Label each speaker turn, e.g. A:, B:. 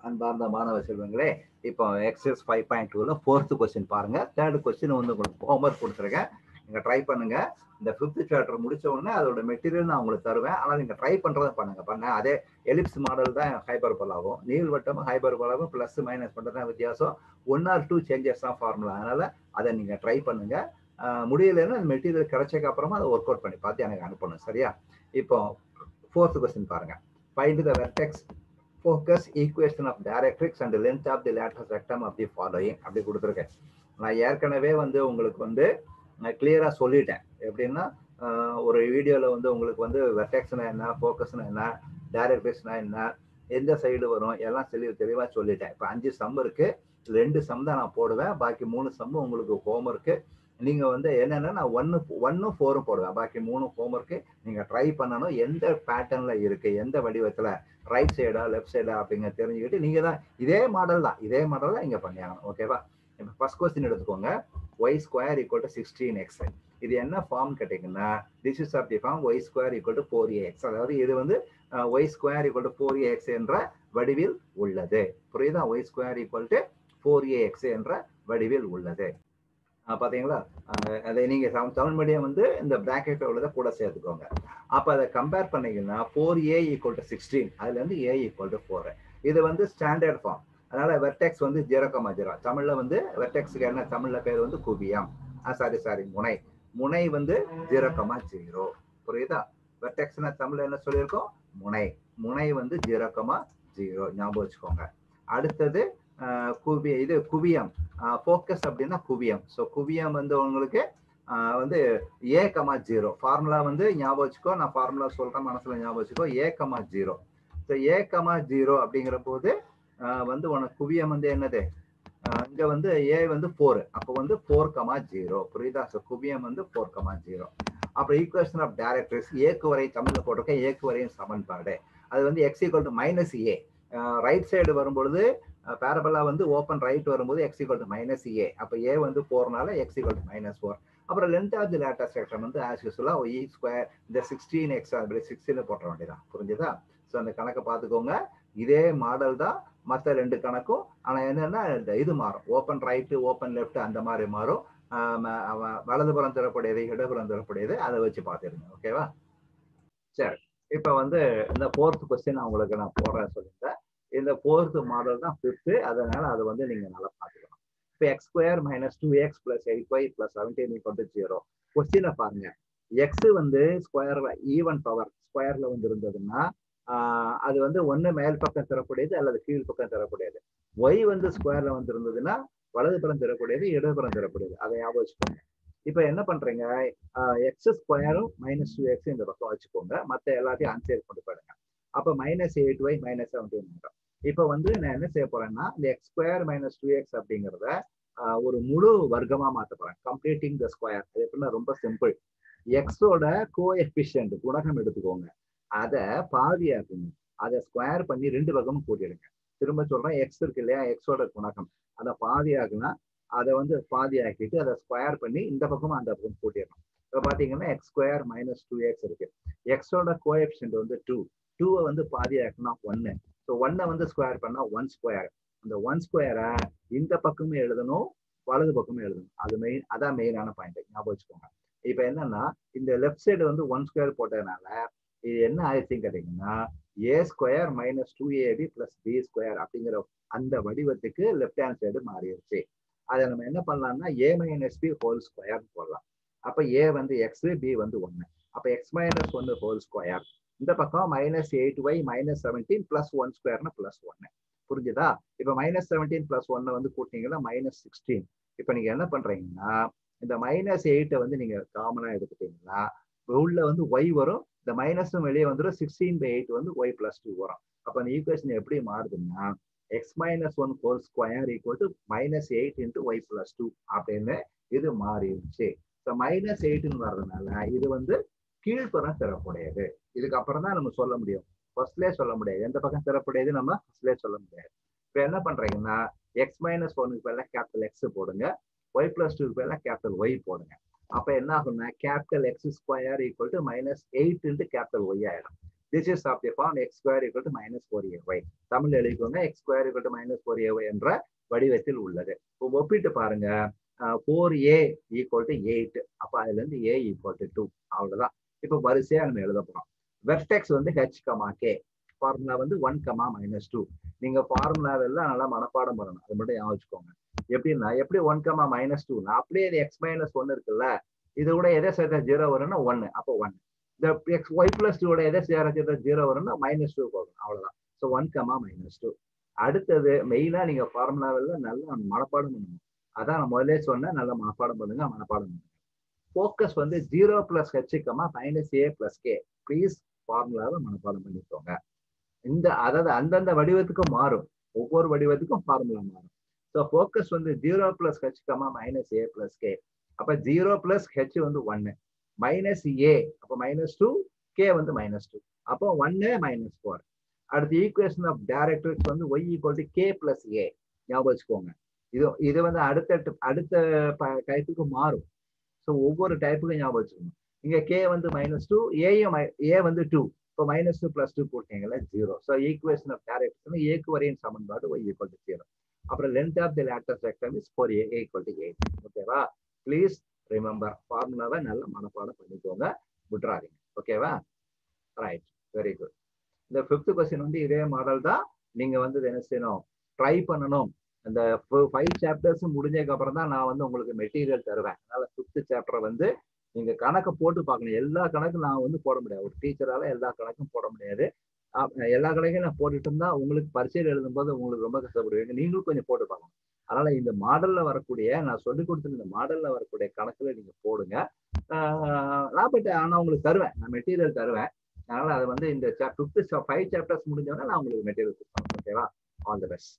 A: அன்பார்ந்த மாணவ செல்வங்களே, இப்போ எக்ஸசைஸ் 5.2ல 4th கொஸ்டின் பாருங்க. 3rd கொஸ்டின் வந்து உங்களுக்கு ஹோம்வொர்க் கொடுத்துருக்கேன். நீங்க ட்ரை பண்ணுங்க. இந்த 5th சாப்டர் முடிச்ச உடனே அதோட மெட்டீரியல் நான் உங்களுக்கு தருவேன். ஆனா நீங்க ட்ரை பண்றதை பண்ணுங்க. அதே எலிப்ஸ் மாடல் தான் ஹைபர்போலாவும், நீள்வட்டமும் ஹைபர்போலாவும் பிளஸ் மைனஸ் பண்றது தான் வித்தியாசம். 1 or 2 சேஞ்சஸ் தான் ஃபார்முலா. அதனால அதை நீங்க ட்ரை பண்ணுங்க. முடியலைன்னா அந்த மெட்டீரியல் கிடைச்சதுக்கு அப்புறமா அதை ஒர்க் அவுட் பண்ணி பார்த்து எனக்கு அனுப்பணும். சரியா? இப்போ 4th கொஸ்டின் பாருங்க. Find the vertex, focus, equation of directrix and length of the lateral rectum of the following அப்படி கொடுத்துருக்கேன். நான் ஏற்கனவே வந்து உங்களுக்கு வந்து கிளியரா சொல்லிட்டேன். எப்படின்னா ஒரு வீடியோல வந்து உங்களுக்கு வந்து வெர்டெக்ஸ்னா என்ன, ஃபோக்கஸ்னா என்ன, டைரக்ட்ரிக்ஸ்னா என்ன, எந்த சைடு வரும் எல்லாம் தெளிவா சொல்லிட்டேன். இப்போ 5 சம் இருக்கு. 2 சம் தான் நான் போடுவேன். பாக்கி 3 சம் உங்களுக்கு ஹோம்வொர்க்கு. நீங்க வந்து என்னன்னா நான் 1 4 போடுவேன். பாக்கி 3 ஹோம்வொர்க்கு நீங்க ட்ரை பண்ணணும். எந்த பேட்டர்ன்ல இருக்கு, எந்த வடிவத்துல, ரைட் சைடா லெஃப்ட் சைடா அப்படிங்க தெரிஞ்சுக்கிட்டு நீங்க தான் இதே மாடல் தான் இங்க பண்ணியாகணும். ஓகேவா? இப்போ ஃபர்ஸ்ட் கொஸ்டின் எடுத்துக்கோங்க. y square equal to 16x. இது என்ன ஃபார்ம் கேட்டீங்கன்னா, this is of the form y square equal to 4ax. அதாவது இது வந்து y square equal to 4ax என்ற வடிவில் உள்ளது. புரியுதா? y square equal to 4ax என்ற வடிவில் உள்ளது. பாத்தீங்களா? அதை நீங்க தமிழ் மீடியம் வந்து இந்த பிராக்கெட்ல உள்ளதை கூட சேர்த்துக்கோங்க. அப்ப அதை கம்பேர் பண்ணீங்கன்னா 4a ஈக்குவல் டு 16, அதுல இருந்து a ஈக்குவல் டு 4. இது வந்து ஸ்டாண்டர்ட் ஃபார்ம். அதனால வெர்டெக்ஸ் வந்து 0,0. தமிழ்ல வந்து வெர்டெக்ஸுக்கு என்ன தமிழ்ல பேர் வந்து குவியம். சாரி முனை. முனை வந்து 0,0. புரியுதா? வெர்டெக்ஸ்னா தமிழ்ல என்ன சொல்லியிருக்கோம்? முனை. முனை வந்து 0,0 ஞாபகம் வச்சுக்கோங்க. அடுத்தது குவியம். ஃபோக்கஸ் அப்படின்னா குவியம். ஸோ குவியம் வந்து உங்களுக்கு வந்து a,0. ஃபார்முலா வந்து ஞாபகம் வச்சுக்கோ. நான் ஃபார்முலா சொல்றேன், மனசுல ஞாபகம் வச்சுக்கோ. a,0. ஸோ a,0 அப்படிங்கிற போது வந்து உனக்கு குவியம் வந்து என்னது? இங்க வந்து a வந்து 4. அப்போ வந்து 4,0. புரியுதா? ஸோ குவியம் வந்து 4,0. அப்புறம் ஈக்குவேஷன் ஆஃப் டைரக்ட்ரிக்ஸ், ஏக்கு வரை தமிழ்ல போட்டிருக்கேன். ஏக்கு வரையும் சமன்பாடு. அது வந்து x equal to -a. Right side வரும்பொழுது பேரபலா வந்து ஓப்பன் ரைட் வரும்போது x ஈக்குவல் டு -a. அப்ப a வந்து 4னால x ஈக்குவல் டு -4. அப்புறம் length of the lateral section வந்து ஆஸ் யூசுவலா y ஸ்கொயர் இந்த 16x அப்படி 16 போட்ட வேண்டியதான். புரிஞ்சுதா? ஸோ அந்த கணக்கை பார்த்துக்கோங்க. இதே மாடல் தான் மற்ற 2 கணக்கும். ஆனா என்னன்னா இது மாறும். ஓப்பன் ரைட், ஓப்பன் லெஃப்ட் அந்த மாதிரி மாறும். வலதுபுறம் தரக்கூடியது, இடதுபுறம் தரக்கூடியது, அதை வச்சு பார்த்துருங்க. ஓகேவா? சரி. இப்ப வந்து இந்த 4th கொஸ்டின் உங்களுக்கு நான் போடுறேன் சொல்லியிருந்தேன். இந்த 4th மாடல் தான் 5th. அதனால அதை வந்து நீங்க நல்லா பார்த்துக்கணும். இப்போ x square minus 2x plus 8y plus 17 equal to 0. கொஸ்டினை பாருங்க. x வந்து ஸ்கொயர்ல ஈவன் பவர் ஸ்கொயர்ல வந்து இருந்ததுன்னா அது வந்து ஒண்ணு மேல் பக்கம் தரக்கூடியது அல்லது கீழ் பக்கம் தரக்கூடியது. y வந்து ஸ்கொயர்ல வந்து இருந்ததுன்னா வலதுபுறம் தரக்கூடியது, இடதுபுறம் தரக்கூடியது. அதை ஞாபகம் வச்சுக்கோங்க. இப்ப என்ன பண்றீங்க? எக்ஸ் ஸ்கொயரும் -2x இந்த பக்கம் வச்சுக்கோங்க. மற்ற எல்லாத்தையும் ஆன்சர் கொண்டு போயிடுங்க. அப்ப -8y -17. இப்ப வந்து நான் என்ன செய்ய போறேன்னா, இந்த x ஸ்கொயர் -2x அப்படிங்கிறத ஒரு முழு வர்க்கமா மாத்த போறேன். Completing the square. அது எப்படின்னா ரொம்ப சிம்பிள். எக்ஸோட கோஎஃபிஷியன்ட் குணகம் எடுத்துக்கோங்க. அதை பாதியாக்குங்க. அதை ஸ்கொயர் பண்ணி 2 பக்கமும் கூட்டிடுங்க. திரும்ப சொல்றேன், எக்ஸ் இருக்கு இல்லையா, எக்ஸோட குணகம். அதை பாதியாக்குனா அதை வந்து பாதி ஆக்கிட்டு அதை ஸ்கொயர் பண்ணி இந்த பக்கமும் அந்த பக்கம் கூட்டிடணும். இப்போ பாத்தீங்கன்னா x ஸ்கொயர் -2x இருக்கு. எக்ஸோட கோஎஃபிஷியன்ட் வந்து 2. 2 வந்து பாதி ஆக்குனா 1. ஸோ 1 வந்து ஸ்கொயர் பண்ணா 1 ஸ்கொயர். அந்த 1 ஸ்கொயரை இந்த பக்கமும் எழுதணும், வலது பக்கமும் எழுதணும். அதான் மெயினான பாயிண்ட். ஞாபகம் வச்சுக்கோங்க. இப்போ என்னன்னா இந்த லெஃப்ட் சைடு வந்து 1 ஸ்கொயர் போட்டதுனால இது என்ன ஆயிடுச்சுன்னு கேட்டீங்கன்னா a square -2ab plus b square அப்படிங்கிற அந்த வடிவத்துக்கு லெஃப்ட் ஹேண்ட் சைடு மாறிடுச்சு. அதை நம்ம என்ன பண்ணலாம்னா a - b ஹோல் ஸ்கொயர் போடலாம். அப்ப a வந்து x, b வந்து 1. அப்ப x - 1 ஹோல் ஸ்கொயர். இந்த பக்கம் -8y -17 பிளஸ் 1 ஸ்கொயர்னா பிளஸ் 1. புரிஞ்சுதா? இப்ப -17 பிளஸ் 1 வந்து கூட்டினீங்கன்னா -16. இப்ப நீங்க என்ன பண்றீங்கன்னா இந்த -8 வந்து நீங்க காமனா எடுத்துட்டீங்கன்னா உள்ள வந்து y வரும். இந்த மைனஸும் வெளியே வந்துடும். 16/8 வந்து y + 2 வரும். அப்ப அந்த ஈக்குவேஷன் எப்படி மாறுதுன்னா x - 1 whole square equal to -8 × y + 2 அப்படின்னு இது மாறிடுச்சு. ஸோ -8ன்னு வர்றதுனால இது வந்து கீழ்ப்புறம் தரக்கூடியது. இதுக்கு அப்புறம் தான் நம்ம சொல்ல முடியும். ஃபர்ஸ்ட்லேயே சொல்ல முடியாது. எந்த பக்கம் தரக்கூடியது நம்ம ஃபர்ஸ்ட்லேயே சொல்ல முடியாது. இப்போ என்ன பண்றீங்கன்னா x - 1க்கு பதிலாக கேபிட்டல் X போடுங்க, y + 2க்கு பதிலாக கேபிட்டல் Y போடுங்க. அப்ப என்ன ஆகும்னா capital X square equal to -8 × capital Y ஆயிடும். This is of the form X square equal to minus 4ay. Tamil எழுதிக்கோங்க, X square equal to minus 4ay என்ற வடிவத்தில் உள்ளது. இப்போ ஒப்பிட்டு பாருங்க, 4a ஈக்குவல் டு 8. அப்ப அதுல இருந்து a ஈக்குவல் டு 2. அவ்வளவுதான். இப்போ வரிசையா நம்ம எழுத போறோம். வெர்டெக்ஸ் வந்து h, k. ஃபார்முலா வந்து 1, -2. நீங்க ஃபார்முலாவெல்லாம் நல்லா மனப்பாடம் பண்ணணும். அது மட்டும் ஞாபகம் வச்சுக்கோங்க. எப்படின்னா, எப்படி 1, -2 அப்படியே இது x - 1 இருக்குல்ல, இது கூட எதை சேர்த்தா 0 வரும்னா 1. அப்போ 1. இந்த x y + 2 எதை சேர்த்தா 0 வரும்னா -2 போகும். அவ்வளவுதான். ஸோ 1, -2. அடுத்தது மெயினா நீங்க ஃபார்முலாவெல்லாம் நல்லா மனப்பாடம் பண்ணணும். அதான் நான் முதல்ல சொன்னேன், நல்லா மனப்பாடம் பண்ணுங்க, மனப்பாடம் பண்ணுங்க. ஃபோக்கஸ் வந்து 0 + h, -a + k. ப்ளீஸ் ஃபார்முலாவை மனப்பாடம் பண்ணிக்கோங்க. அதாவது அந்தந்த வடிவத்துக்கும் மாறும். ஒவ்வொரு வடிவத்துக்கும் ஃபார்முலா மாறும். ஸோ ஃபோக்கஸ் வந்து 0 + h, -a + k. அப்ப 0 + h வந்து 1, -a அப்ப -2, k வந்து -2. அப்போ 1 -4. அடுத்து ஈக்குவேஷன் ஆஃப் டைரக்ட்ரிக்ஸ் வந்து y = k + a. ஞாபகம் வச்சுக்கோங்க. இது வந்து அடுத்த டைப்புக்கு மாறும். ஸோ ஒவ்வொரு டைப்புக்கும் ஞாபகம் வச்சுக்கணும். இங்க k வந்து -2, a வந்து 2. இப்போ -2 + 2 போட்டீங்கல்ல 0. So equation of directrix a க்கு வரையும் சமன்பாடு y = 0. அப்புறம் length of the latus rectum is 4a, a = 8. ஓகேவா? ப்ளீஸ் ரிமெம்பர், ஃபார்முலாவை நல்லா மனப்பாடம் பண்ணிக்கோங்க, விட்டுறாதீங்க. ஓகேவா? Right, very good. இந்த 5th கொஸ்டின் வந்து இதே மாடல் தான். நீங்க வந்து என்ன செய்யணும், ட்ரை பண்ணணும். அந்த 5 சாப்டர்ஸ் முடிஞ்சதுக்கு அப்புறம் தான் நான் வந்து உங்களுக்கு மெட்டீரியல் தருவேன். அதனால 5th சாப்டர் வந்து நீங்க கணக்கு போட்டு பார்க்கணும். எல்லா கணக்கும் நான் வந்து போட முடியாது. ஒரு டீச்சரால எல்லா கணக்கும் போட முடியாது. எல்லா கணக்கையும் நான் போட்டுட்டு இருந்தா உங்களுக்கு பரீட்சையில் எழுதும்போது உங்களுக்கு ரொம்ப கஷ்டப்படுவீங்க. நீங்களும் கொஞ்சம் போட்டு பார்க்கணும். அதனால இந்த மாடல்ல வரக்கூடிய, நான் சொல்லிக் கொடுத்த இந்த மாடல்ல வரக்கூடிய கணக்குல நீங்க போடுங்க. நான் போயிட்டு ஆனா உங்களுக்கு தருவேன், நான் மெட்டீரியல் தருவேன். அதனால அதை வந்து இந்த 5 சாப்டர்ஸ் முடிஞ்சோன்னா நான் உங்களுக்கு மெட்டீரியல் கொடுப்பேன். ஓகேவா? All the best.